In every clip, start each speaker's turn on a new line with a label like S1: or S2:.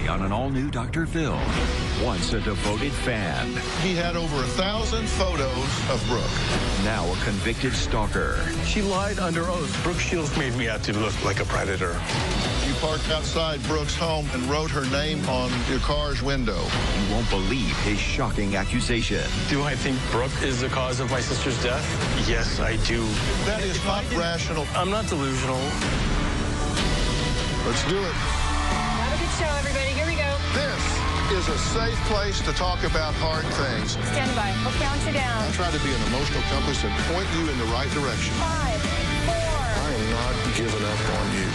S1: Today on an all-new Dr. Phil. Once a devoted fan.
S2: He had over 1,000 photos of Brooke.
S1: Now a convicted stalker.
S3: She lied under oath. Brooke Shields made me out to look like a predator.
S2: You parked outside Brooke's home and wrote her name on your car's window.
S1: You won't believe his shocking accusation.
S3: Do I think Brooke is the cause of my sister's death? Yes, I do.
S2: That is not rational.
S3: I'm not delusional.
S2: Let's do it.
S4: Have a good show, everybody. Here we go.
S2: This is a safe place to talk about hard things.
S4: Stand by. We'll count you down.
S2: I try to be an emotional compass and point you in the right direction.
S4: 5, 4.
S2: I am not giving up on you.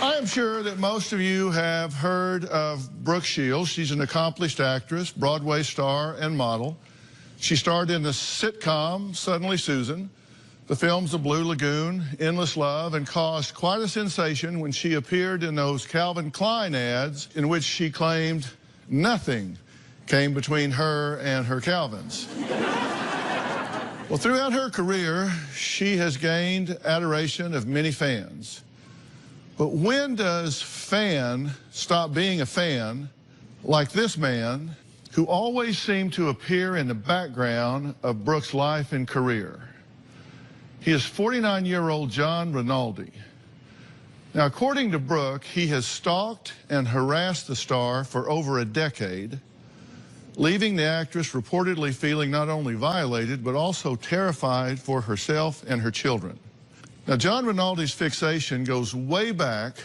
S2: I'm sure that most of you have heard of Brooke Shields. She's an accomplished actress, Broadway star, and model. She starred in the sitcom Suddenly Susan, the films The Blue Lagoon, Endless Love, and caused quite a sensation when she appeared in those Calvin Klein ads in which she claimed nothing came between her and her Calvins. Well, throughout her career, she has gained adoration of many fans. But when does fan stop being a fan, like this man, who always seemed to appear in the background of Brooke's life and career? He is 49-year-old John Rinaldi. Now, according to Brooke, he has stalked and harassed the star for over a decade, leaving the actress reportedly feeling not only violated, but also terrified for herself and her children. Now, John Rinaldi's fixation goes way back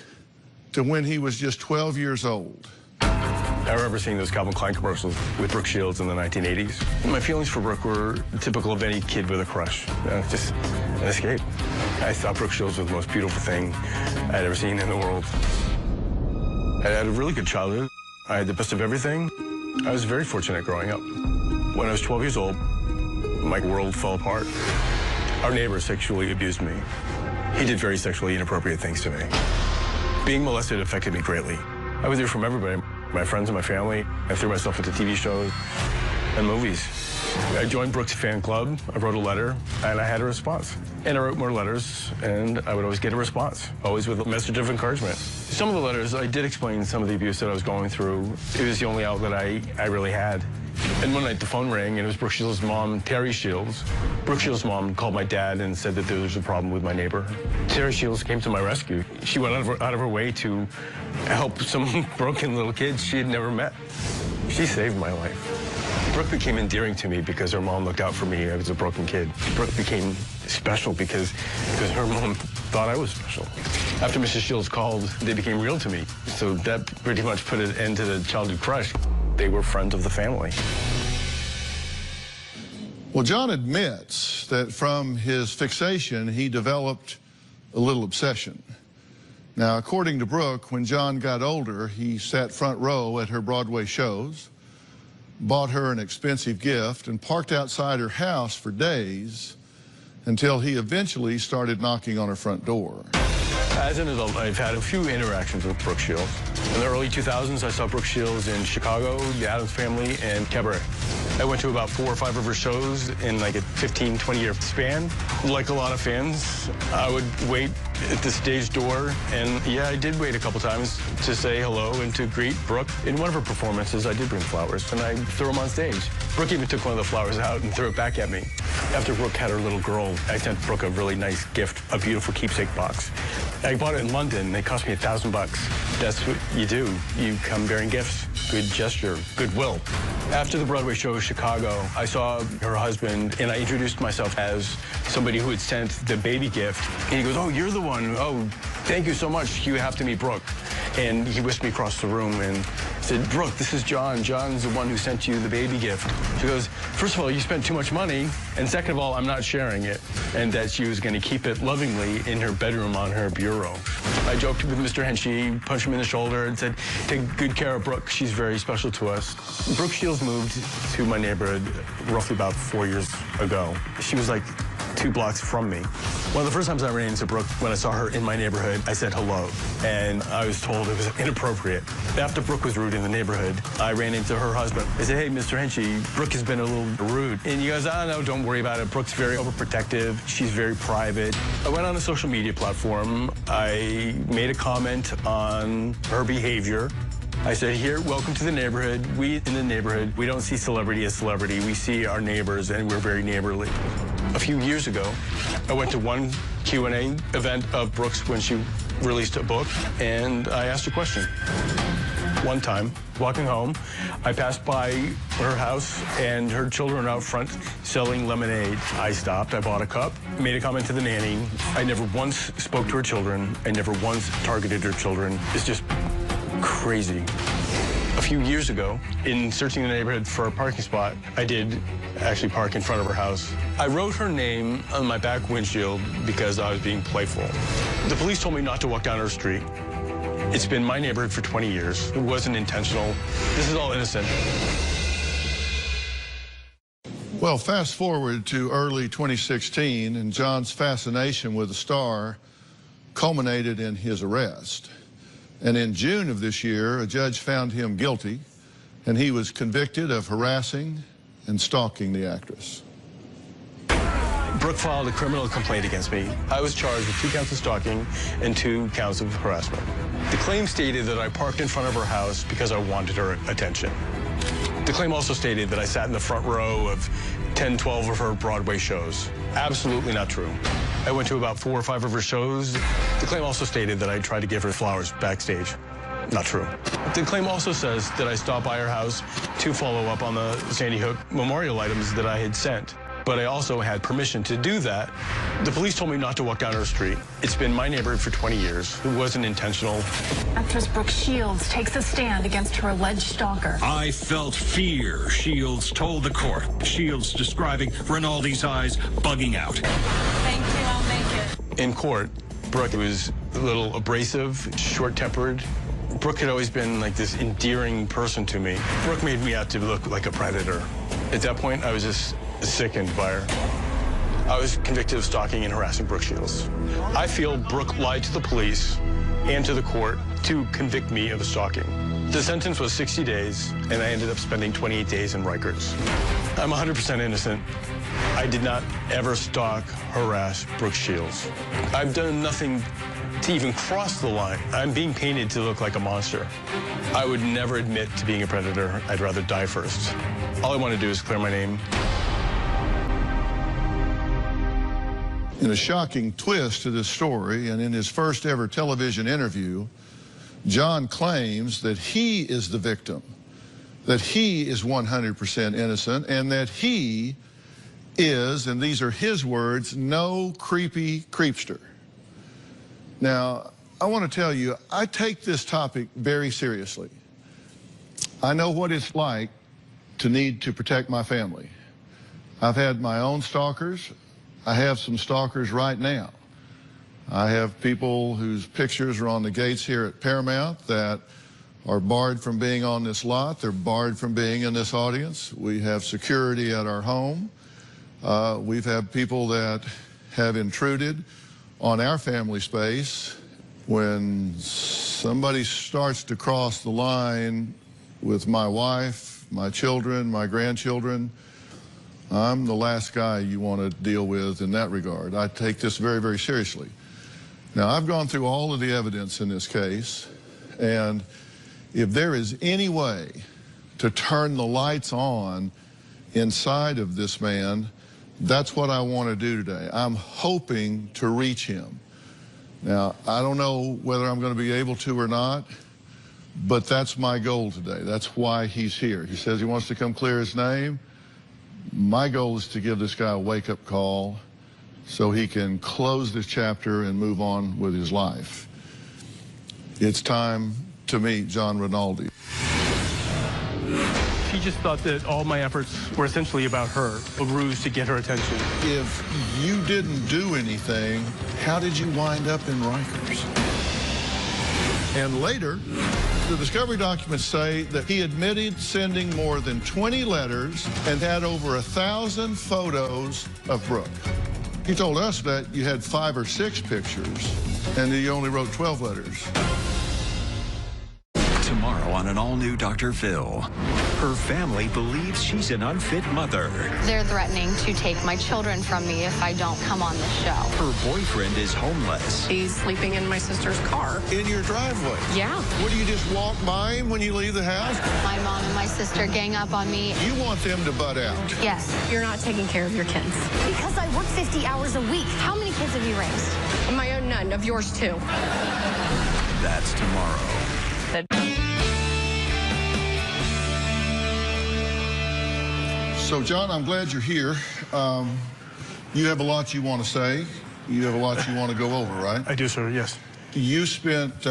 S2: to when he was just 12 years old.
S3: I remember seeing those Calvin Klein commercials with Brooke Shields in the 1980s. My feelings for Brooke were typical of any kid with a crush. Just an escape. I thought Brooke Shields was the most beautiful thing I'd ever seen in the world. I had a really good childhood. I had the best of everything. I was very fortunate growing up. When I was 12 years old, my world fell apart. Our neighbor sexually abused me. He did very sexually inappropriate things to me. Being molested affected me greatly. I was there from everybody, my friends and my family. I threw myself into TV shows and movies. I joined Brooke's fan club. I wrote a letter, and I had a response. And I wrote more letters, and I would always get a response, always with a message of encouragement. Some of the letters, I did explain some of the abuse that I was going through. It was the only outlet I really had. And one night the phone rang, and it was Brooke Shields' mom, Terry Shields. Brooke Shields' mom called my dad and said that there was a problem with my neighbor. Terry Shields came to my rescue. She went out of her way to help some broken little kids she had never met. She saved my life. Brooke became endearing to me because her mom looked out for me. I was a broken kid. Brooke became special because her mom thought I was special. After Mrs. Shields called, they became real to me. So that pretty much put an end to the childhood crush. They were friends of the family.
S2: Well, John admits that from his fixation, he developed a little obsession. Now, according to Brooke, when John got older, he sat front row at her Broadway shows, bought her an expensive gift, and parked outside her house for days until he eventually started knocking on her front door.
S3: As an adult, I've had a few interactions with Brooke Shields. In the early 2000s, I saw Brooke Shields in Chicago, The Addams Family, and Cabaret. I went to about 4 or 5 of her shows in like a 15, 20-year span. Like a lot of fans, I would wait at the stage door, and yeah, I did wait a couple times to say hello and to greet Brooke. In one of her performances, I did bring flowers, and I threw them on stage. Brooke even took one of the flowers out and threw it back at me. After Brooke had her little girl, I sent Brooke a really nice gift, a beautiful keepsake box. I bought it in London. It cost me $1,000. That's what you do. You come bearing gifts. Good gesture, goodwill. After the Broadway show Chicago, I saw her husband, and I introduced myself as somebody who had sent the baby gift. And he goes, "Oh, you're the one. Oh, thank you so much. You have to meet Brooke." And he whisked me across the room and said, Brooke, this is John. John's the one who sent you the baby gift. She goes, first of all, you spent too much money, and second of all, I'm not sharing it. And that she was going to keep it lovingly in her bedroom on her bureau. I joked with Mr. Henchy, punched him in the shoulder, and said, take good care of Brooke. She's very special to us. Brooke Shields moved to my neighborhood roughly about 4 years ago. She was like 2 blocks from me. One of the first times I ran into Brooke, when I saw her in my neighborhood, I said hello, and I was told it was inappropriate. After Brooke was rude in the neighborhood, I ran into her husband. I said, hey, Mr. Henchy, Brooke has been a little rude. And he goes, oh, no, don't worry about it. Brooke's very overprotective. She's very private. I went on a social media platform. I made a comment on her behavior. I said, here, welcome to the neighborhood. We in the neighborhood, we don't see celebrity as celebrity. We see our neighbors, and we're very neighborly. A few years ago, I went to one Q&A event of Brooke's when she released a book, and I asked a question. One time, walking home, I passed by her house, and her children were out front selling lemonade. I stopped, I bought a cup, made a comment to the nanny. I never once spoke to her children. I never once targeted her children. It's just crazy. A few years ago, in searching the neighborhood for a parking spot, I did actually park in front of her house. I wrote her name on my back windshield because I was being playful. The police told me not to walk down her street. It's been my neighborhood for 20 years. It wasn't intentional. This is all innocent.
S2: Well, fast forward to early 2016, and John's fascination with the star culminated in his arrest. And in June of this year, a judge found him guilty, and he was convicted of harassing and stalking the actress.
S3: Brooke filed a criminal complaint against me. I was charged with 2 counts of stalking and 2 counts of harassment. The claim stated that I parked in front of her house because I wanted her attention. The claim also stated that I sat in the front row of 10, 12 of her Broadway shows. Absolutely not true. I went to about 4 or 5 of her shows. The claim also stated that I tried to give her flowers backstage. Not true. The claim also says that I stopped by her house to follow up on the Sandy Hook memorial items that I had sent. But I also had permission to do that. The police told me not to walk down her street. It's been my neighborhood for 20 years. It wasn't intentional.
S4: Actress Brooke Shields takes a stand against her alleged stalker.
S1: I felt fear, Shields told the court. Shields describing Rinaldi's eyes bugging out.
S4: Thank you, I'll make it.
S3: In court, Brooke was a little abrasive, short-tempered. Brooke had always been like this endearing person to me. Brooke made me out to look like a predator. At that point, I was just sickened by her. I was convicted of stalking and harassing Brooke Shields. I feel Brooke lied to the police and to the court to convict me of stalking. The sentence was 60 days, and I ended up spending 28 days in Rikers. I'm 100% innocent. I did not ever stalk, harass Brooke Shields. I've done nothing to even cross the line. I'm being painted to look like a monster. I would never admit to being a predator. I'd rather die first. All I want to do is clear my name.
S2: In a shocking twist to this story, and in his first ever television interview, John claims that he is the victim, that he is 100% innocent, and that he is, and these are his words, no creepy creepster. Now, I want to tell you, I take this topic very seriously. I know what it's like to need to protect my family. I've had my own stalkers. I have some stalkers right now. I have people whose pictures are on the gates here at Paramount that are barred from being on this lot. They're barred from being in this audience. We have security at our home. We've had people that have intruded on our family space. When somebody starts to cross the line with my wife, my children, my grandchildren, I'm the last guy you want to deal with in that regard. I take this very, very seriously. Now, I've gone through all of the evidence in this case, and if there is any way to turn the lights on inside of this man, that's what I want to do today. I'm hoping to reach him. Now, I don't know whether I'm going to be able to or not, but that's my goal today. That's why he's here. He says he wants to come clear his name. My goal is to give this guy a wake-up call so he can close this chapter and move on with his life. It's time to meet John Rinaldi.
S5: She just thought that all my efforts were essentially about her, a ruse to get her attention.
S2: If you didn't do anything, how did you wind up in Rikers? And later, the discovery documents say that he admitted sending more than 20 letters and had over 1,000 photos of Brooke. He told us that you had 5 or 6 pictures and that you only wrote 12 letters.
S6: Tomorrow on an all-new Dr. Phil. Her family believes she's an unfit mother.
S7: They're threatening to take my children from me if I don't come on the show.
S6: Her boyfriend is homeless.
S8: He's sleeping in my sister's car.
S2: In your driveway?
S8: Yeah.
S2: What, do you just walk by him when you leave the house?
S7: My mom and my sister gang up on me.
S2: You want them to butt out?
S7: Yes.
S8: You're not taking care of your kids.
S7: Because I work 50 hours a week. How many kids have you raised?
S8: Of my own, none. Of yours, too.
S6: That's tomorrow.
S2: So, John, I'm glad you're here. You have a lot you want to say. You have a lot you want to go over, right?
S5: I do, sir, yes.
S2: You spent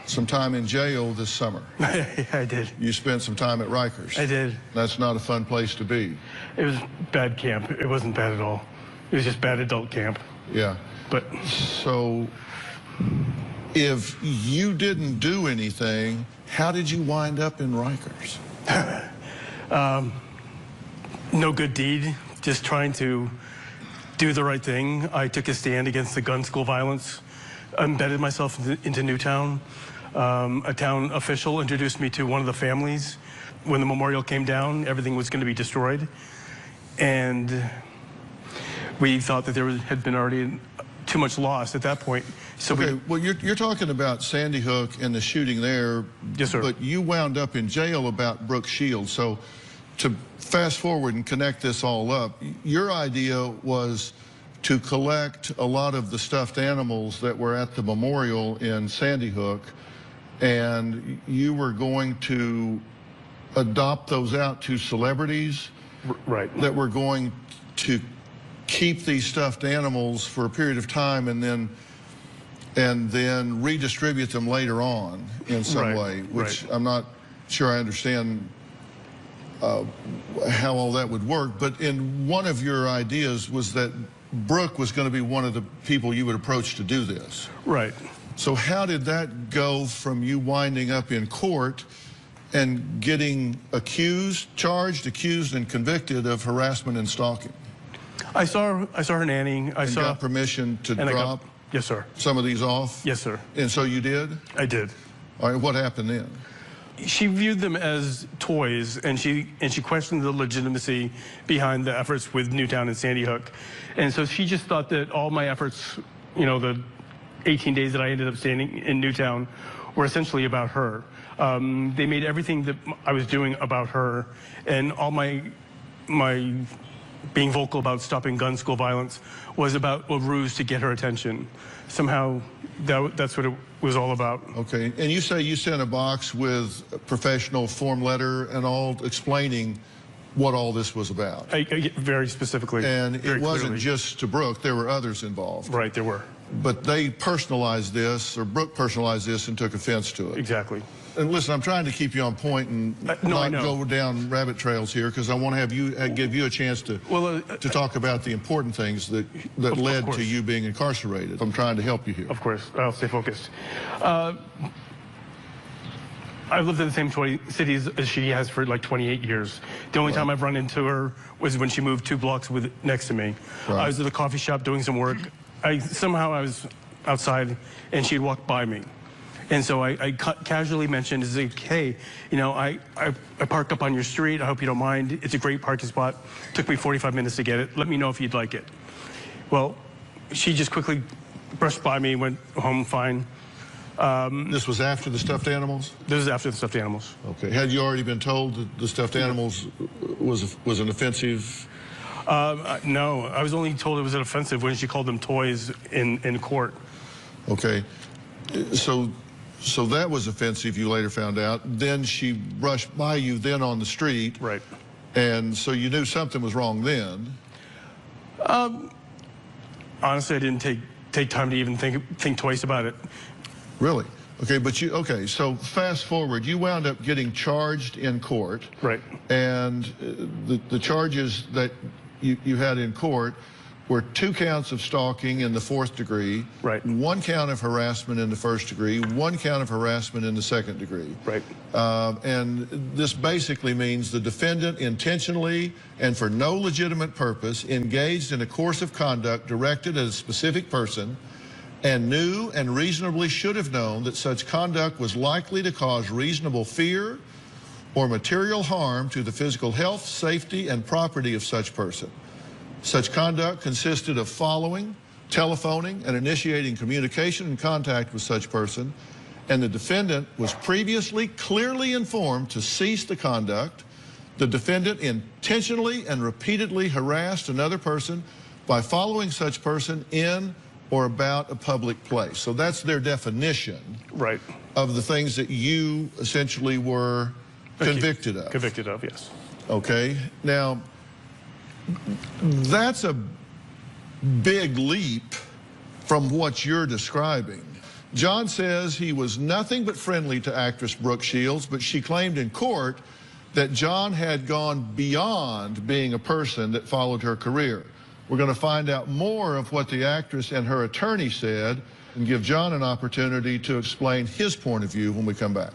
S2: some time in jail this summer.
S5: I did.
S2: You spent some time at Rikers.
S5: I did.
S2: That's not a fun place to be.
S5: It was bad camp. It wasn't bad at all. It was just bad adult camp.
S2: Yeah.
S5: But
S2: so, if you didn't do anything, how did you wind up in Rikers?
S5: No good deed, just trying to do the right thing. I took a stand against the gun school violence, embedded myself into Newtown. A town official introduced me to one of the families. When the memorial came down, everything was going to be destroyed. And we thought that there had been already too much loss at that point. So
S2: okay, well, you're talking about Sandy Hook and the shooting there.
S5: Yes, sir.
S2: But you wound up in jail about Brooke Shields. So to fast forward and connect this all up, your idea was to collect a lot of the stuffed animals that were at the memorial in Sandy Hook, and you were going to adopt those out to celebrities
S5: right.
S2: that were going to keep these stuffed animals for a period of time and then redistribute them later on in some way, which I'm not sure I understand how all that would work. But in one of your ideas was that Brooke was going to be one of the people you would approach to do this.
S5: Right.
S2: So how did that go from you winding up in court and getting charged, accused, and convicted of harassment and stalking?
S5: I saw her nanny. I
S2: got permission to drop
S5: yes, sir.
S2: some of these off?
S5: Yes, sir.
S2: And so you did?
S5: I did.
S2: All right, what happened then?
S5: She viewed them as toys, and she questioned the legitimacy behind the efforts with Newtown and Sandy Hook. And so she just thought that all my efforts, you know, the 18 days that I ended up standing in Newtown were essentially about her. They made everything that I was doing about her, and all my being vocal about stopping gun school violence was about a ruse to get her attention. Somehow, that's what it was all about.
S2: Okay, and you say you sent a box with a professional form letter and all explaining what all this was about.
S5: Very specifically.
S2: And it wasn't
S5: clearly.
S2: Just to Brooke, there were others involved.
S5: Right, there were.
S2: But they personalized this, or Brooke personalized this and took offense to it.
S5: Exactly.
S2: And listen, I'm trying to keep you on point and not go down rabbit trails here, because I want to have you give you a chance to talk about the important things that led to you being incarcerated. I'm trying to help you here.
S5: Of course, I'll stay focused. I've lived in the same cities as she has for like 28 years. The only time I've run into her was when she moved 2 blocks next to me. I was at a coffee shop doing some work. Somehow I was outside and she'd walked by me. And so I casually mentioned, hey, you know, I park up on your street. I hope you don't mind. It's a great parking spot. Took me 45 minutes to get it. Let me know if you'd like it. Well, she just quickly brushed by me, went home fine.
S2: This was after the stuffed animals?
S5: This is after the stuffed animals.
S2: Okay. Had you already been told that the stuffed animals was an offensive?
S5: No, I was only told it was an offensive when she called them toys in court.
S2: Okay. So that was offensive, you later found out. Then she brushed by you then on the street.
S5: Right.
S2: And so you knew something was wrong then.
S5: Honestly, I didn't take time to even think twice about it.
S2: Really? Okay, but so fast forward, you wound up getting charged in court.
S5: Right.
S2: And the charges that you had in court were 2 counts of stalking in the 4th degree,
S5: right,
S2: 1 count of harassment in the 1st degree, 1 count of harassment in the 2nd degree.
S5: Right.
S2: And this basically means the defendant intentionally and for no legitimate purpose engaged in a course of conduct directed at a specific person and knew and reasonably should have known that such conduct was likely to cause reasonable fear or material harm to the physical health, safety, and property of such person. Such conduct consisted of following, telephoning, and initiating communication and contact with such person, and the defendant was previously clearly informed to cease the conduct. The defendant intentionally and repeatedly harassed another person by following such person in or about a public place. So that's their definition,
S5: right,
S2: of the things that you essentially were convicted of.
S5: Convicted of, yes.
S2: Okay, now that's a big leap from what you're describing. John says he was nothing but friendly to actress Brooke Shields, but she claimed in court that John had gone beyond being a person that followed her career. We're going to find out more of what the actress and her attorney said and give John an opportunity to explain his point of view when we come back.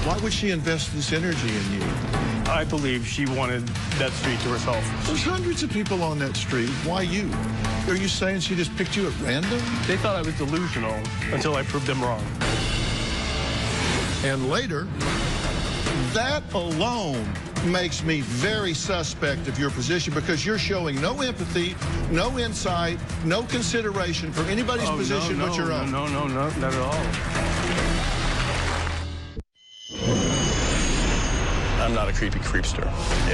S2: Why would she invest this energy in you?
S5: I believe she wanted that street to herself.
S2: There's hundreds of people on that street. Why you? Are you saying she just picked you at random?
S5: They thought I was delusional until I proved them wrong.
S2: And later, that alone makes me very suspect of your position because you're showing no empathy, no insight, no consideration for anybody's position but your own.
S5: No, not at all.
S3: I'm not a creepy creepster.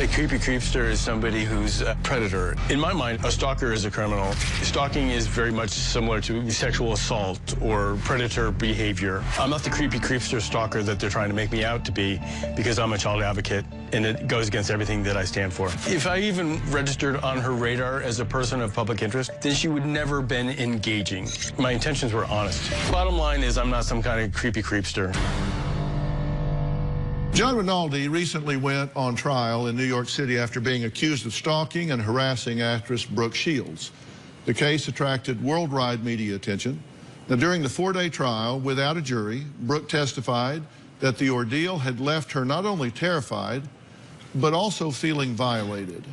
S3: A creepy creepster is somebody who's a predator. In my mind, a stalker is a criminal. Stalking is very much similar to sexual assault or predator behavior. I'm not the creepy creepster stalker that they're trying to make me out to be because I'm a child advocate and it goes against everything that I stand for. If I even registered on her radar as a person of public interest, then she would never been engaging. My intentions were honest. Bottom line is I'm not some kind of creepy creepster.
S2: John Rinaldi recently went on trial in New York City after being accused of stalking and harassing actress Brooke Shields. The case attracted worldwide media attention. Now, during the 4-day trial, without a jury, Brooke testified that the ordeal had left her not only terrified, but also feeling violated.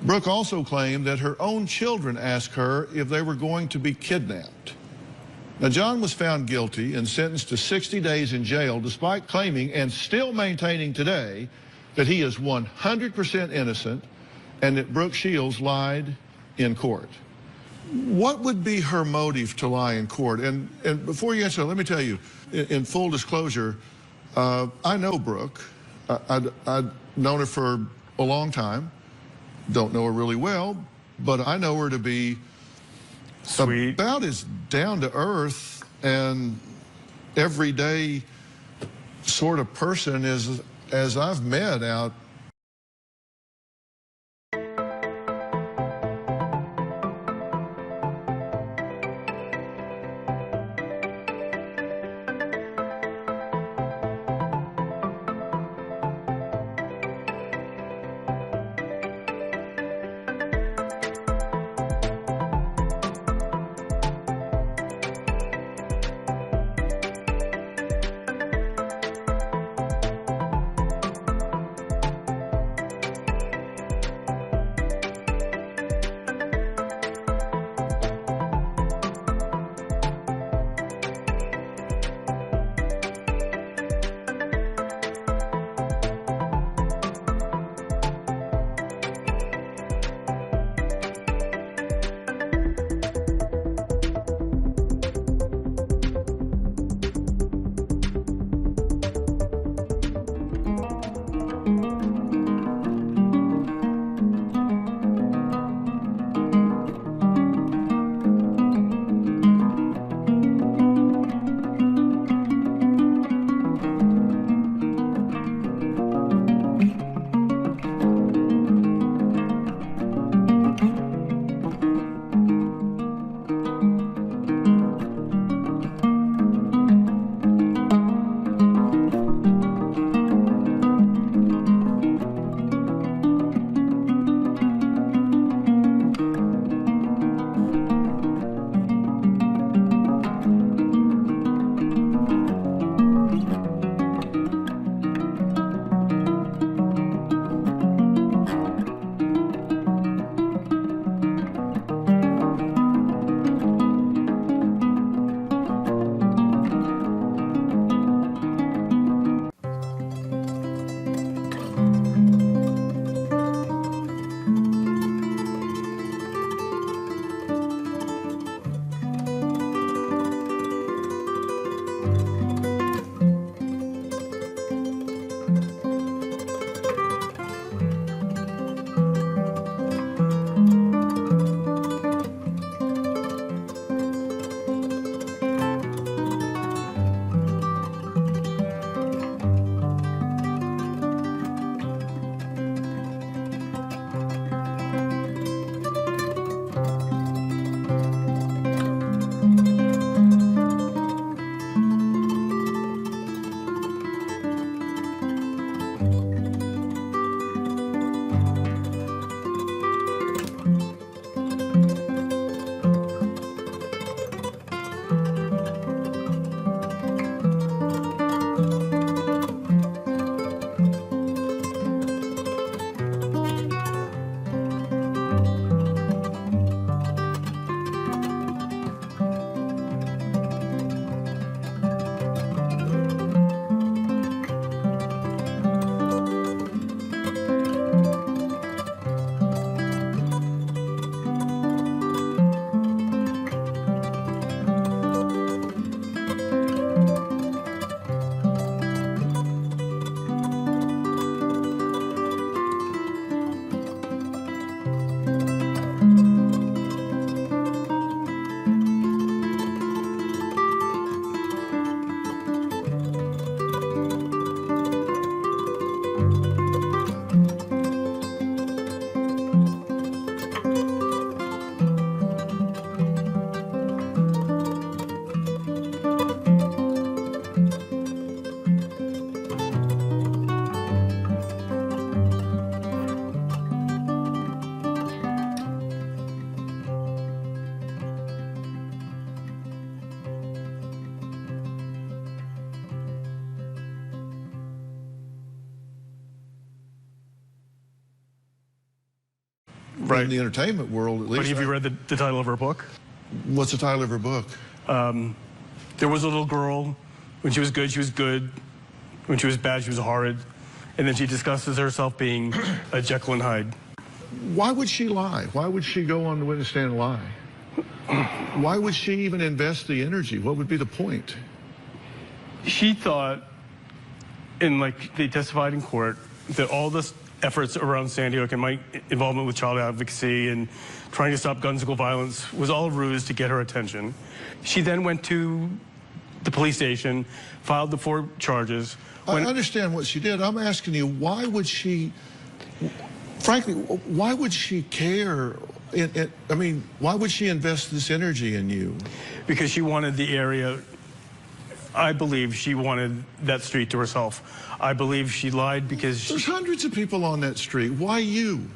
S2: Brooke also claimed that her own children asked her if they were going to be kidnapped. Now, John was found guilty and sentenced to 60 days in jail, despite claiming and still maintaining today that he is 100% innocent and that Brooke Shields lied in court. What would be her motive to lie in court? And before you answer, let me tell you, in full disclosure, I know Brooke. I've known her for a long time. Don't know her really well, but I know her to be
S5: sweet,
S2: about as down to earth and everyday sort of person as I've met out.
S5: Right.
S2: in the entertainment world, at least.
S5: But have you read the title of her book?
S2: What's the title of her book?
S5: There was a little girl. When she was good, she was good. When she was bad, she was horrid. And then she discusses herself being a Jekyll and Hyde.
S2: Why would she lie? Why would she go on the witness stand and lie? Why would she even invest the energy? What would be the point?
S5: She thought, and like they testified in court, that all this efforts around Sandy Hook and my involvement with child advocacy and trying to stop gun school violence was all a ruse to get her attention. She then went to the police station, filed the 4 charges.
S2: I understand what she did. I'm asking you, why would she, frankly, why would she care? I mean, why would she invest this energy in you?
S5: Because she wanted the area, I believe she wanted that street to herself. I believe she lied because
S2: There's hundreds of people on that street. Why you?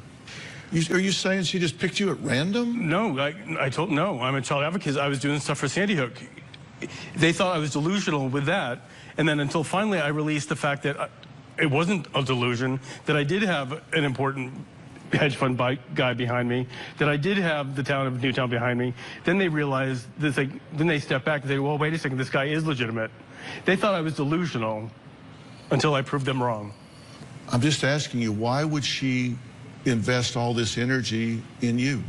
S2: Are you saying she just picked you at random?
S5: No, no, I'm a child advocate. I was doing stuff for Sandy Hook. They thought I was delusional with that. And then until finally I released the fact that it wasn't a delusion, that I did have an important hedge fund guy behind me, that I did have the town of Newtown behind me. Then they realized, then they stepped back and say, well, wait a second, this guy is legitimate. They thought I was delusional until I proved them wrong.
S2: I'm just asking you, why would she invest all this energy in you?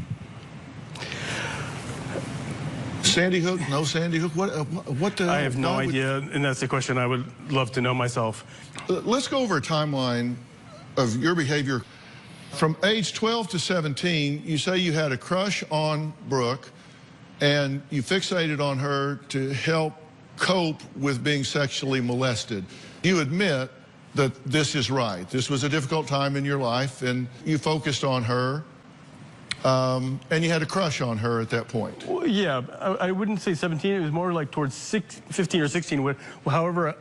S2: Sandy Hook, no Sandy Hook, what the
S5: I have no idea, and that's the question I would love to know myself.
S2: Let's go over a timeline of your behavior. From age 12 to 17, you say you had a crush on Brooke, and you fixated on her to help cope with being sexually molested. You admit that this is right. This was a difficult time in your life, and you focused on her. And you had a crush on her at that point.
S5: Well, yeah, I wouldn't say 17. It was more like towards 15 or 16, however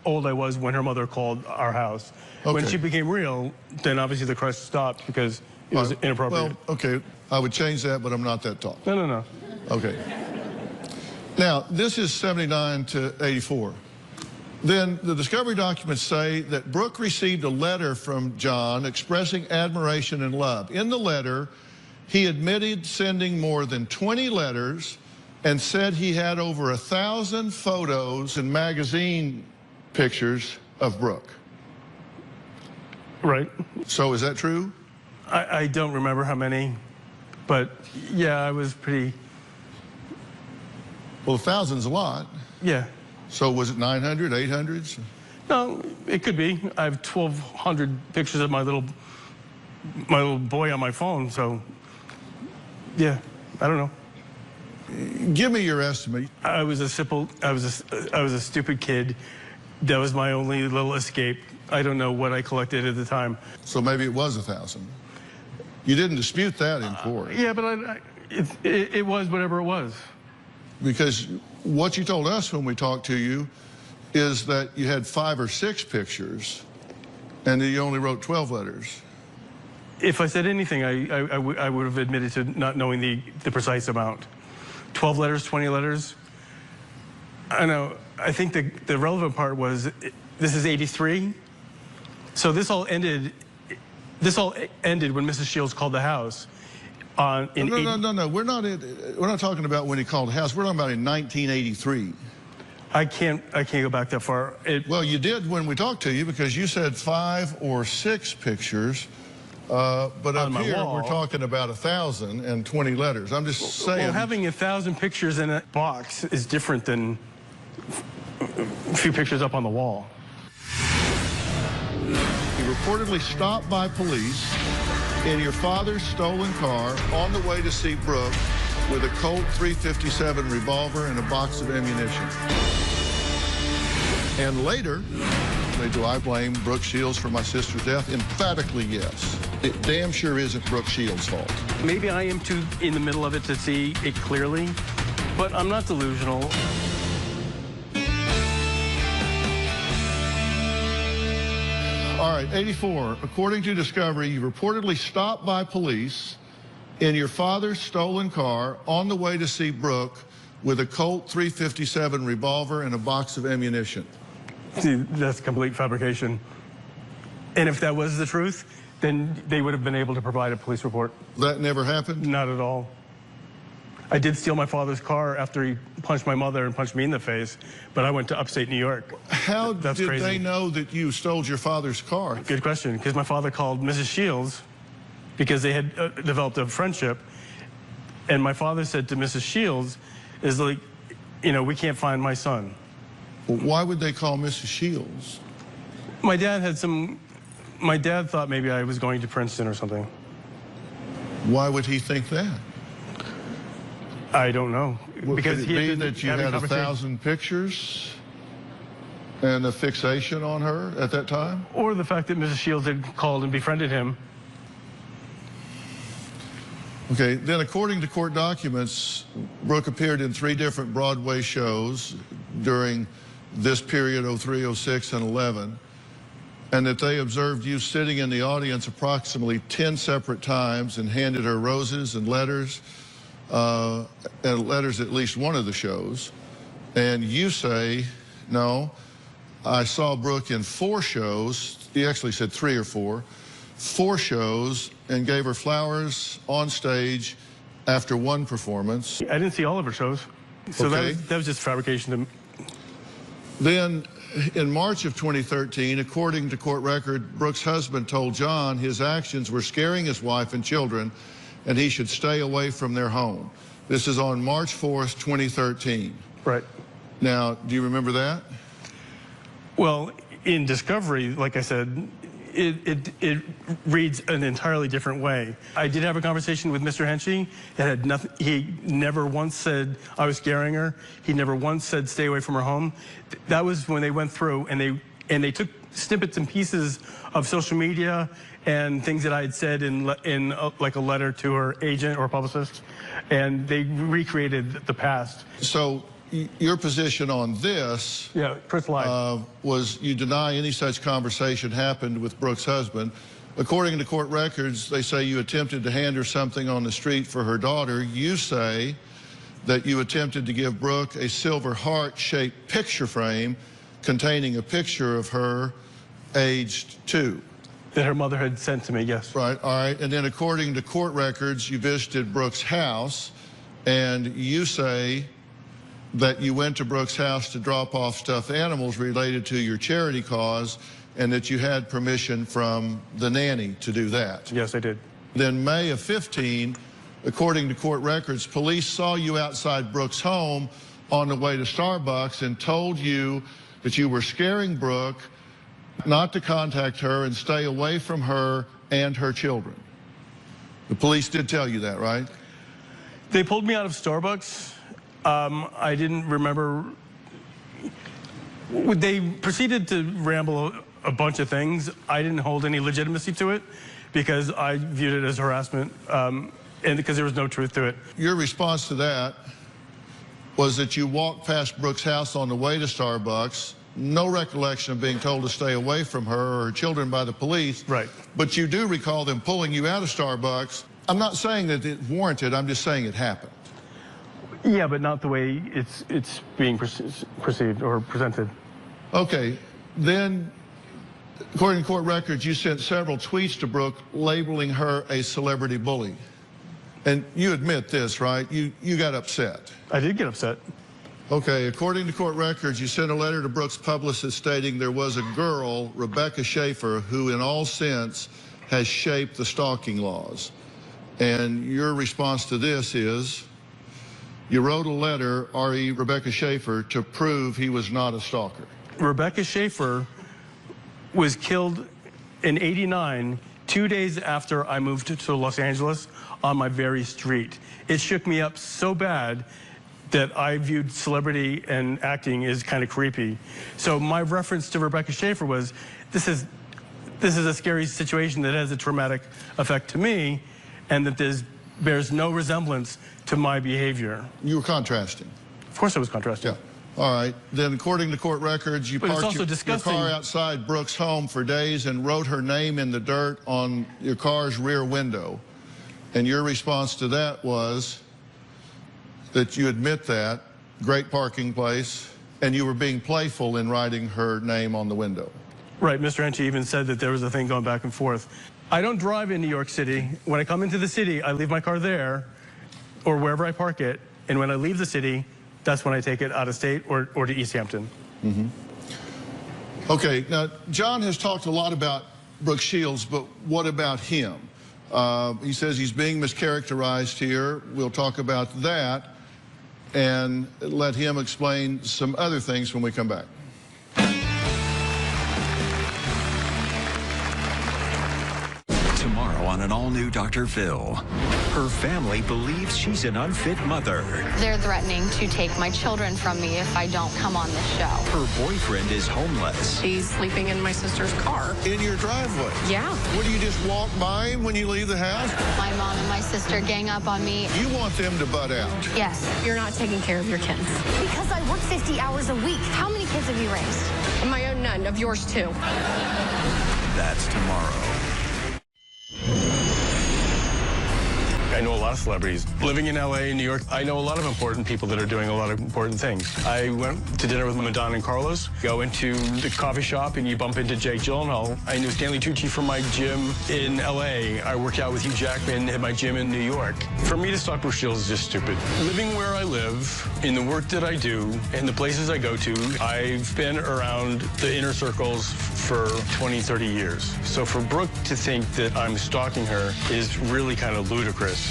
S5: old I was when her mother called our house. Okay. When she became real, then obviously the crush stopped because it was inappropriate.
S2: Well, okay, I would change that, but I'm not that tall.
S5: No.
S2: Okay. Now, this is 79 to 84. Then the discovery documents say that Brooke received a letter from John expressing admiration and love. In the letter, he admitted sending more than 20 letters and said he had over 1,000 photos and magazine pictures of Brooke.
S5: Right.
S2: So is that true?
S5: I don't remember how many, but yeah, I was pretty...
S2: Well, 1,000's a lot.
S5: Yeah.
S2: So was it 900, 800?
S5: No, it could be. I have 1,200 pictures of my little boy on my phone, so... Yeah, I don't know.
S2: Give me your estimate.
S5: I was a stupid kid. That was my only little escape. I don't know what I collected at the time.
S2: So maybe it was 1,000. You didn't dispute that in court.
S5: Yeah, but it was whatever it was.
S2: Because what you told us when we talked to you is that you had 5 or 6 pictures and that you only wrote 12 letters.
S5: If I said anything, I would have admitted to not knowing the precise amount. 12 letters, 20 letters. I know. I think the relevant part was this is 83. So this all ended when Mrs. Shields called the house. No. We're not talking about when he called the house. We're talking about in 1983. I can't go back that far.
S2: Well, you did when we talked to you because you said 5 or 6 pictures. But up here, we're talking about 1,020 letters. I'm just saying.
S5: Well, having 1,000 pictures in a box is different than a few pictures up on the wall.
S2: You reportedly stopped by police in your father's stolen car on the way to see Brooke with a Colt .357 revolver and a box of ammunition. And later, do I blame Brooke Shields for my sister's death? Emphatically, yes. It damn sure isn't Brooke Shields' fault.
S5: Maybe I am too in the middle of it to see it clearly, but I'm not delusional.
S2: All right, 84. According to Discovery, you reportedly stopped by police in your father's stolen car on the way to see Brooke with a Colt .357 revolver and a box of ammunition.
S5: See, that's complete fabrication. And if that was the truth, then they would have been able to provide a police report.
S2: That never happened?
S5: Not at all. I did steal my father's car after he punched my mother and punched me in the face, but I went to upstate New York.
S2: How did
S5: crazy.
S2: they know that you stole your father's car?
S5: Good question, because my father called Mrs. Shields because they had developed a friendship, and my father said to Mrs. Shields, is like, you know, we can't find my son.
S2: Well, why would they call Mrs. Shields?
S5: My dad thought maybe I was going to Princeton or something.
S2: Why would he think that?
S5: I don't know.
S2: Because could it be that you had 1,000 pictures and a fixation on her at that time?
S5: Or the fact that Mrs. Shields had called and befriended him.
S2: Okay, then according to court documents, Brooke appeared in 3 different Broadway shows during this period, 03, 06, and 11, and that they observed you sitting in the audience approximately 10 separate times and handed her roses and letters at least one of the shows. And you say, no, I saw Brooke in 4 shows. He actually said 3 or 4 shows, and gave her flowers on stage after 1 performance.
S5: I didn't see all of her shows. So
S2: okay.
S5: that was just fabrication.
S2: Then in March of 2013, according to court record, Brooke's husband told John his actions were scaring his wife and children and he should stay away from their home. This is on March 4th, 2013.
S5: Right.
S2: Now, do you remember that?
S5: Well, in Discovery, like I said, it reads an entirely different way. I did have a conversation with Mr. Henchy. It had nothing. He never once said I was scaring her. He never once said stay away from her home. That was when they went through and they took snippets and pieces of social media and things that I had said in like a letter to her agent or publicist, and they recreated the past. So
S2: your position on this was you deny any such conversation happened with Brooke's husband. According to court records, they say you attempted to hand her something on the street for her daughter. You say that you attempted to give Brooke a silver heart-shaped picture frame containing a picture of her aged 2.
S5: That her mother had sent to me, yes.
S2: Right, all right. And then according to court records, you visited Brooke's house, and you say that you went to Brooke's house to drop off stuffed animals related to your charity cause, and that you had permission from the nanny to do that.
S5: Yes, I did.
S2: Then May of 15, according to court records, police saw you outside Brooke's home on the way to Starbucks and told you that you were scaring Brooke, not to contact her and stay away from her and her children. The police did tell you that, right?
S5: They pulled me out of Starbucks. I didn't remember. They proceeded to ramble a bunch of things. I didn't hold any legitimacy to it because I viewed it as harassment and because there was no truth to it.
S2: Your response to that was that you walked past Brooke's house on the way to Starbucks, no recollection of being told to stay away from her or her children by the police.
S5: Right.
S2: But you do recall them pulling you out of Starbucks. I'm not saying that it warranted, I'm just saying it happened.
S5: Yeah, but not the way it's being perceived or presented.
S2: Okay, then, according to court records, you sent several tweets to Brooke labeling her a celebrity bully. And you admit this, right? You got upset.
S5: I did get upset.
S2: Okay, according to court records, you sent a letter to Brooke's publicist stating there was a girl, Rebecca Schaefer, who in all sense has shaped the stalking laws. And your response to this is, you wrote a letter, R.E. Rebecca Schaefer, to prove he was not a stalker.
S5: Rebecca Schaefer was killed in '89, 2 days after I moved to Los Angeles on my very street. It shook me up so bad that I viewed celebrity and acting as kind of creepy. So my reference to Rebecca Schaefer was, this is a scary situation that has a traumatic effect to me, and that bears no resemblance to my behavior.
S2: You were contrasting.
S5: Of course I was contrasting.
S2: Yeah. All right. Then according to court records, you parked your car outside Brooke's home for days and wrote her name in the dirt on your car's rear window. And your response to that was that you admit that, great parking place, and you were being playful in writing her name on the window.
S5: Right, Mr. Henchy even said that there was a thing going back and forth. I don't drive in New York City. When I come into the city, I leave my car there or wherever I park it. And when I leave the city, that's when I take it out of state or to East Hampton.
S2: Mm-hmm. Okay, now, John has talked a lot about Brooke Shields, but what about him? He says he's being mischaracterized here. We'll talk about that and let him explain some other things when we come back.
S6: Tomorrow on an all-new Dr. Phil. Her family believes she's an unfit mother.
S7: They're threatening to take my children from me if I don't come on the show.
S6: Her boyfriend is homeless.
S8: She's sleeping in my sister's car.
S2: In your driveway?
S8: Yeah.
S2: What, do you just walk by him when you leave the house?
S7: My mom and my sister gang up on me.
S2: You want them to butt out?
S7: Yes.
S8: You're not taking care of your kids.
S9: Because I work 50 hours a week. How many kids have you raised?
S8: Of my own, none. Of yours, too.
S6: That's tomorrow.
S3: I know a lot of celebrities. Living in LA, New York, I know a lot of important people that are doing a lot of important things. I went to dinner with Madonna and Carlos. Go into the coffee shop and you bump into Jake Gyllenhaal. I knew Stanley Tucci from my gym in LA. I worked out with Hugh Jackman at my gym in New York. For me to stalk Brooke Shields is just stupid. Living where I live, in the work that I do, and the places I go to, I've been around the inner circles for 20, 30 years. So for Brooke to think that I'm stalking her is really kind of ludicrous.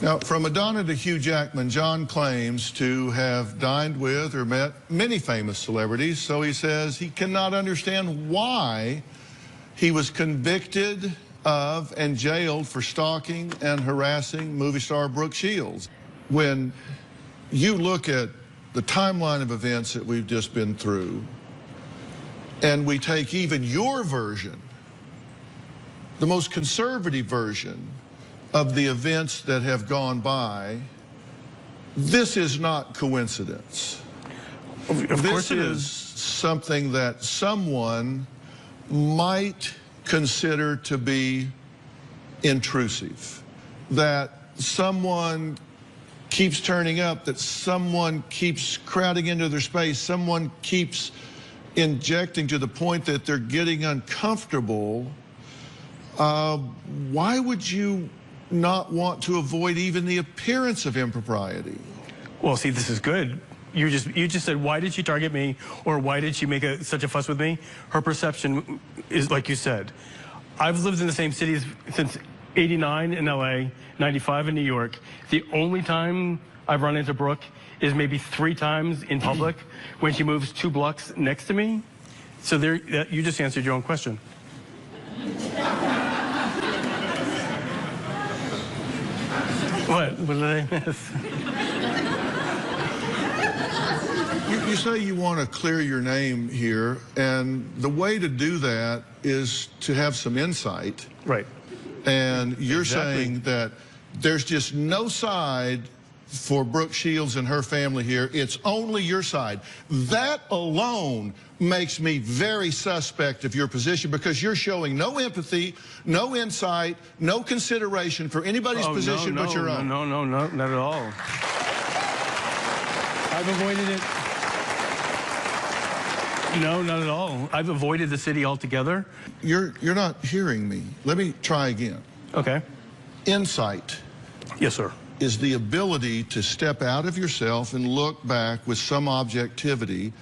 S2: Now, from Madonna to Hugh Jackman, John claims to have dined with or met many famous celebrities, so he says he cannot understand why he was convicted of and jailed for stalking and harassing movie star Brooke Shields. When you look at the timeline of events that we've just been through, and we take even your version, the most conservative version of the events that have gone by, this is not coincidence.
S5: Of course it is.
S2: This is something that someone might consider to be intrusive, that someone keeps turning up, that someone keeps crowding into their space, someone keeps injecting to the point that they're getting uncomfortable. Why would you not want to avoid even the appearance of impropriety?
S5: Well, see, this is good. You just said, why did she target me, or why did she make such a fuss with me? Her perception is, like you said, I've lived in the same cities since '89 in LA, '95 in New York. The only time I've run into Brooke is maybe 3 times in public when she moves 2 blocks next to me. So there, you just answered your own question. What did I miss?
S2: You say you want to clear your name here, and the way to do that is to have some insight.
S5: Right.
S2: And you're saying that there's just no side for Brooke Shields and her family here. It's only your side. That alone makes me very suspect of your position, because you're showing no empathy, no insight, no consideration for anybody's position but your own.
S5: No, not at all. I've avoided it. No, not at all. I've avoided the city altogether.
S2: You're not hearing me. Let me try again.
S5: Okay.
S2: Insight.
S5: Yes, sir.
S2: Is the ability to step out of yourself and look back with some objectivity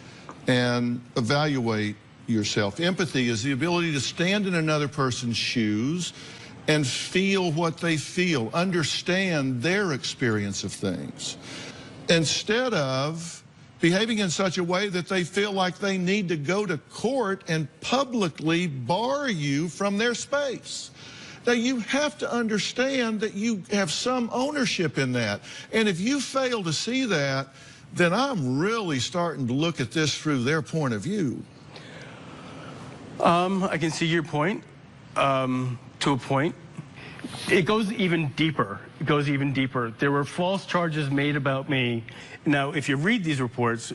S2: and evaluate yourself. Empathy is the ability to stand in another person's shoes and feel what they feel, understand their experience of things, instead of behaving in such a way that they feel like they need to go to court and publicly bar you from their space. Now, you have to understand that you have some ownership in that. And if you fail to see that, then I'm really starting to look at this through their point of view.
S5: I can see your point, to a point. It goes even deeper. It goes even deeper. There were false charges made about me. Now, if you read these reports,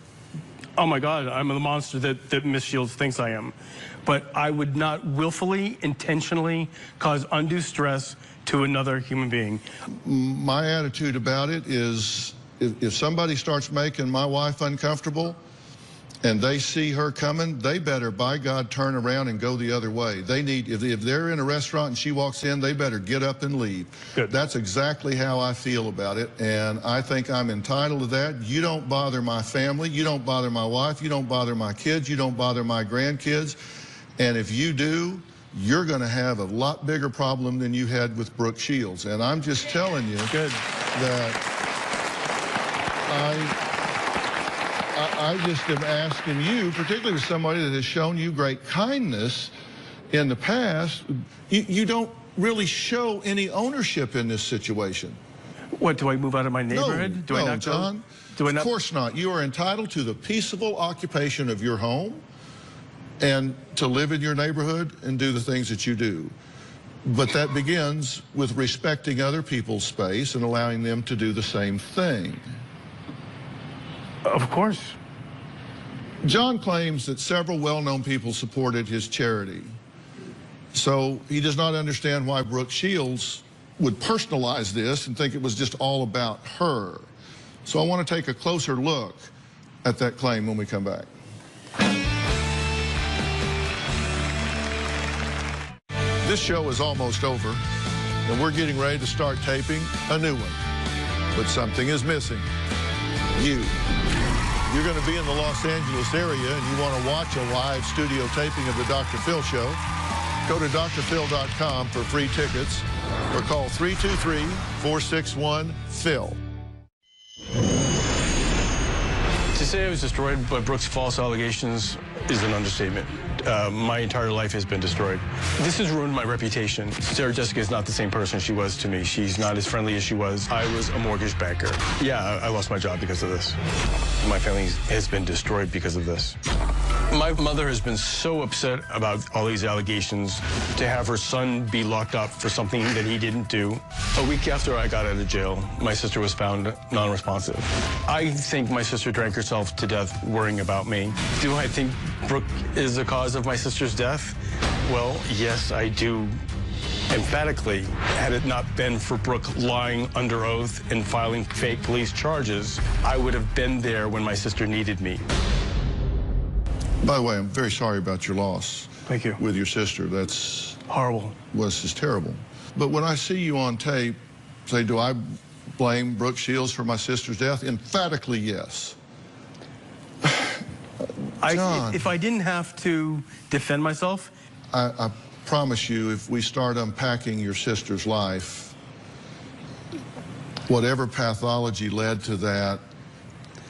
S5: oh my God, I'm the monster that Miss Shields thinks I am. But I would not willfully, intentionally cause undue stress to another human being.
S2: My attitude about it is, if somebody starts making my wife uncomfortable and they see her coming, they better, by God, turn around and go the other way. They need, if they're in a restaurant and she walks in, they better get up and leave.
S5: Good.
S2: That's exactly how I feel about it, and I think I'm entitled to that. You don't bother my family, you don't bother my wife, you don't bother my kids, you don't bother my grandkids, and if you do, you're going to have a lot bigger problem than you had with Brooke Shields. And I'm just telling you that I just am asking you, particularly with somebody that has shown you great kindness in the past, you don't really show any ownership in this situation.
S5: What, do I move out of my neighborhood?
S2: No, John. Of course not. You are entitled to the peaceable occupation of your home and to live in your neighborhood and do the things that you do. But that begins with respecting other people's space and allowing them to do the same thing.
S5: Of course.
S2: John claims that several well-known people supported his charity. So he does not understand why Brooke Shields would personalize this and think it was just all about her. So I want to take a closer look at that claim when we come back. This show is almost over, and we're getting ready to start taping a new one. But something is missing. You. You're going to be in the Los Angeles area and you want to watch a live studio taping of the Dr. Phil Show, go to drphil.com for free tickets or call 323-461-PHIL.
S3: To say I was destroyed by Brooke's false allegations is an understatement. My entire life has been destroyed. This has ruined my reputation. Sarah Jessica is not the same person she was to me. She's not as friendly as she was. I was a mortgage banker. Yeah, I lost my job because of this. My family has been destroyed because of this. My mother has been so upset about all these allegations. To have her son be locked up for something that he didn't do. A week after I got out of jail, my sister was found non-responsive. I think my sister drank herself to death worrying about me. Do I think Brooke is the cause of my sister's death? Well, yes, I do. Emphatically, had it not been for Brooke lying under oath and filing fake police charges, I would have been there when my sister needed me.
S2: By the way, I'm very sorry about your loss.
S5: Thank you.
S2: With your sister. That's
S5: horrible.
S2: Was just terrible. But when I see you on tape, say, do I blame Brooke Shields for my sister's death? Emphatically, yes.
S5: If I didn't have to defend myself,
S2: I promise you, if we start unpacking your sister's life, whatever pathology led to that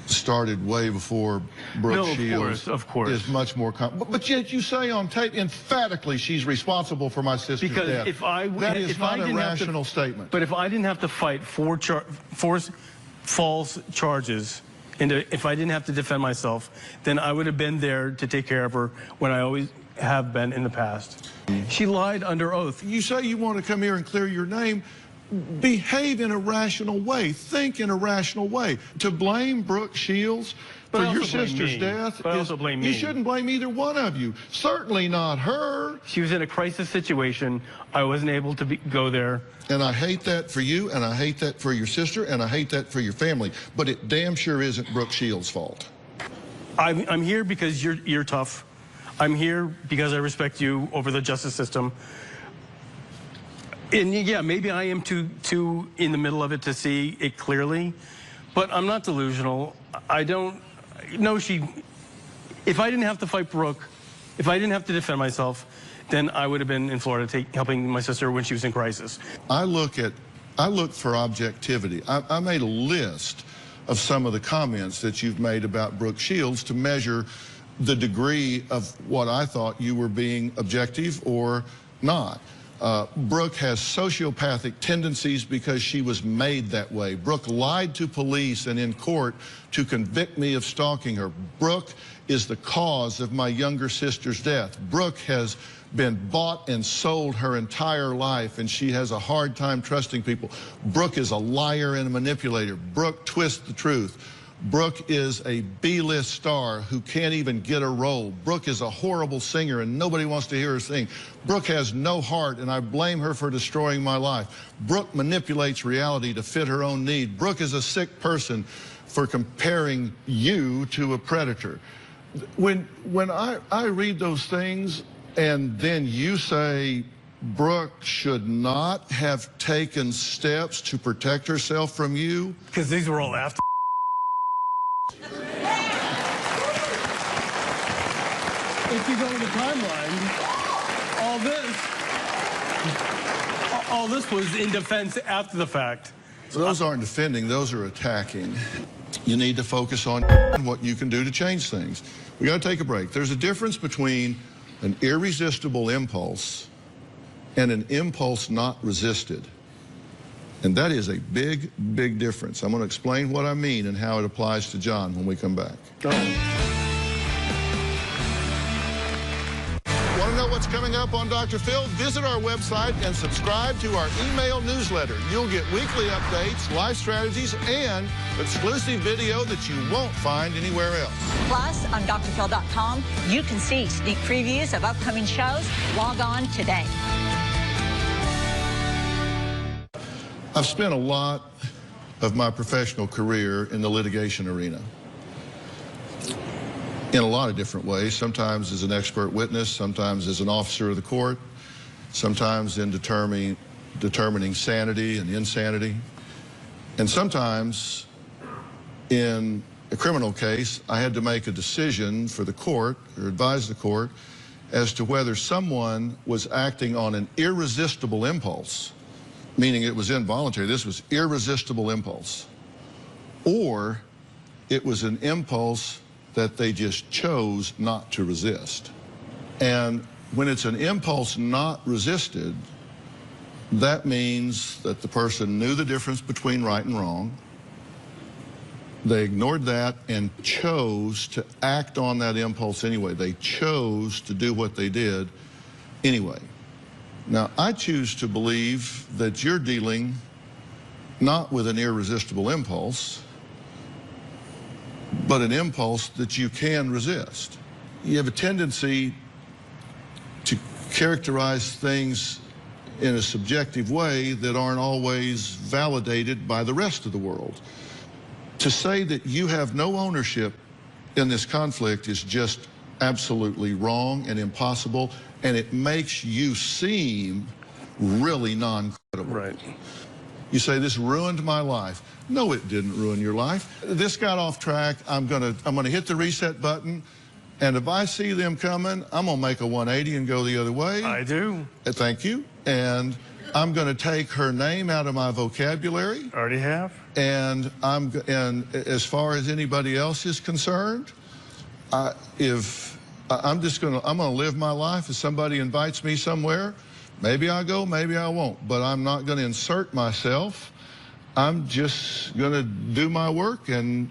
S2: started way before Brooke Shields.
S5: Of course.
S2: Is much more but yet you say on tape emphatically she's responsible for my sister's death. That is not a rational statement.
S5: But if I didn't have to fight four false charges, and if I didn't have to defend myself, then I would have been there to take care of her when I always have been in the past. She lied under oath.
S2: You say you want to come here and clear your name. Behave in a rational way. Think in a rational way. To blame Brooke Shields for your sister's death, you shouldn't blame either one of you. Certainly not her.
S5: She was in a crisis situation. I wasn't able to go there.
S2: And I hate that for you, and I hate that for your sister, and I hate that for your family. But it damn sure isn't Brooke Shields' fault.
S5: I'm here because you're tough. I'm here because I respect you over the justice system. And yeah, maybe I am too in the middle of it to see it clearly, but I'm not delusional. I don't know if I didn't have to fight Brooke, if I didn't have to defend myself, then I would have been in Florida helping my sister when she was in crisis.
S2: I look for objectivity. I made a list of some of the comments that you've made about Brooke Shields to measure the degree of what I thought you were being objective or not. Brooke has sociopathic tendencies because she was made that way. Brooke lied to police and in court to convict me of stalking her. Brooke is the cause of my younger sister's death. Brooke has been bought and sold her entire life, and she has a hard time trusting people. Brooke is a liar and a manipulator. Brooke twists the truth. Brooke is a B-list star who can't even get a role. Brooke is a horrible singer and nobody wants to hear her sing. Brooke has no heart and I blame her for destroying my life. Brooke manipulates reality to fit her own need. Brooke is a sick person for comparing you to a predator. when I read those things and then you say Brooke should not have taken steps to protect herself from you.
S5: Because these were all after. If you go to the timeline, all this was in defense after the fact.
S2: So those aren't defending, those are attacking. You need to focus on what you can do to change things. We got to take a break. There's a difference between an irresistible impulse and an impulse not resisted. And that is a big, big difference. I'm going to explain what I mean and how it applies to John when we come back. Want to know what's coming up on Dr. Phil? Visit our website and subscribe to our email newsletter. You'll get weekly updates, life strategies, and exclusive video that you won't find anywhere else.
S10: Plus, on drphil.com, you can see sneak previews of upcoming shows. Log on today.
S2: I've spent a lot of my professional career in the litigation arena. In a lot of different ways, sometimes as an expert witness, sometimes as an officer of the court, sometimes in determining sanity and insanity, and sometimes in a criminal case, I had to make a decision for the court or advise the court as to whether someone was acting on an irresistible impulse, meaning it was involuntary, this was irresistible impulse, or it was an impulse that they just chose not to resist. And when it's an impulse not resisted, that means that the person knew the difference between right and wrong. They ignored that and chose to act on that impulse anyway. They chose to do what they did anyway. Now, I choose to believe that you're dealing not with an irresistible impulse, but an impulse that you can resist. You have a tendency to characterize things in a subjective way that aren't always validated by the rest of the world. To say that you have no ownership in this conflict is just absolutely wrong and impossible, and it makes you seem really non-credible.
S5: Right.
S2: You say, this ruined my life. No, it didn't ruin your life. This got off track. I'm gonna hit the reset button, and if I see them coming, I'm gonna make a 180 and go the other way.
S5: I do.
S2: Thank you. And I'm gonna take her name out of my vocabulary.
S5: Already have.
S2: And as far as anybody else is concerned, I'm gonna live my life. If somebody invites me somewhere, maybe I'll go, maybe I won't, but I'm not going to insert myself. I'm just going to do my work and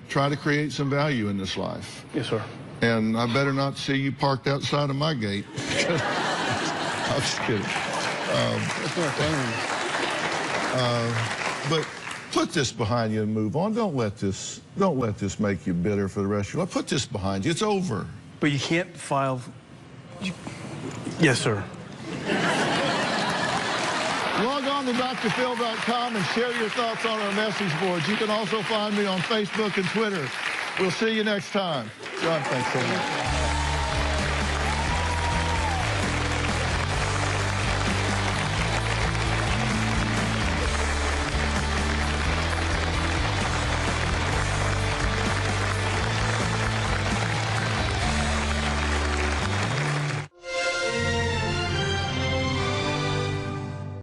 S2: try to create some value in this life.
S5: Yes, sir.
S2: And I better not see you parked outside of my gate. I'm just kidding. But put this behind you and move on. Don't let this make you bitter for the rest of your life. Put this behind you. It's over.
S5: But you can't file. Yes, sir.
S2: Log on to drphil.com and share your thoughts on our message boards. You can also find me on Facebook and Twitter. We'll see you next time. John, thanks so much.